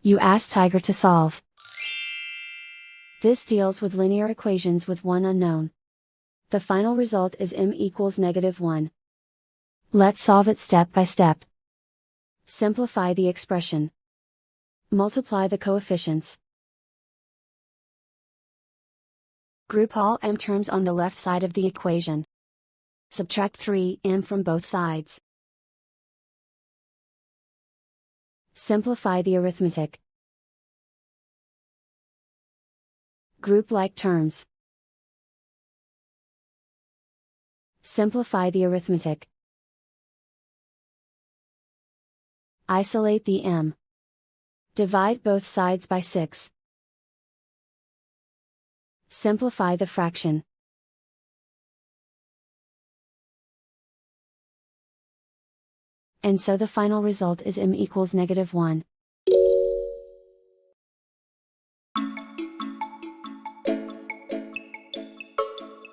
You ask Tiger to solve. This deals with linear equations with one unknown. The final result is m equals -1. Let's solve it step by step. Simplify the expression. Multiply the coefficients. Group all m terms on the left side of the equation. Subtract 3m from both sides. Simplify the arithmetic. Group like terms. Simplify the arithmetic. Isolate the m. Divide both sides by 6. Simplify the fraction. And so the final result is m equals -1.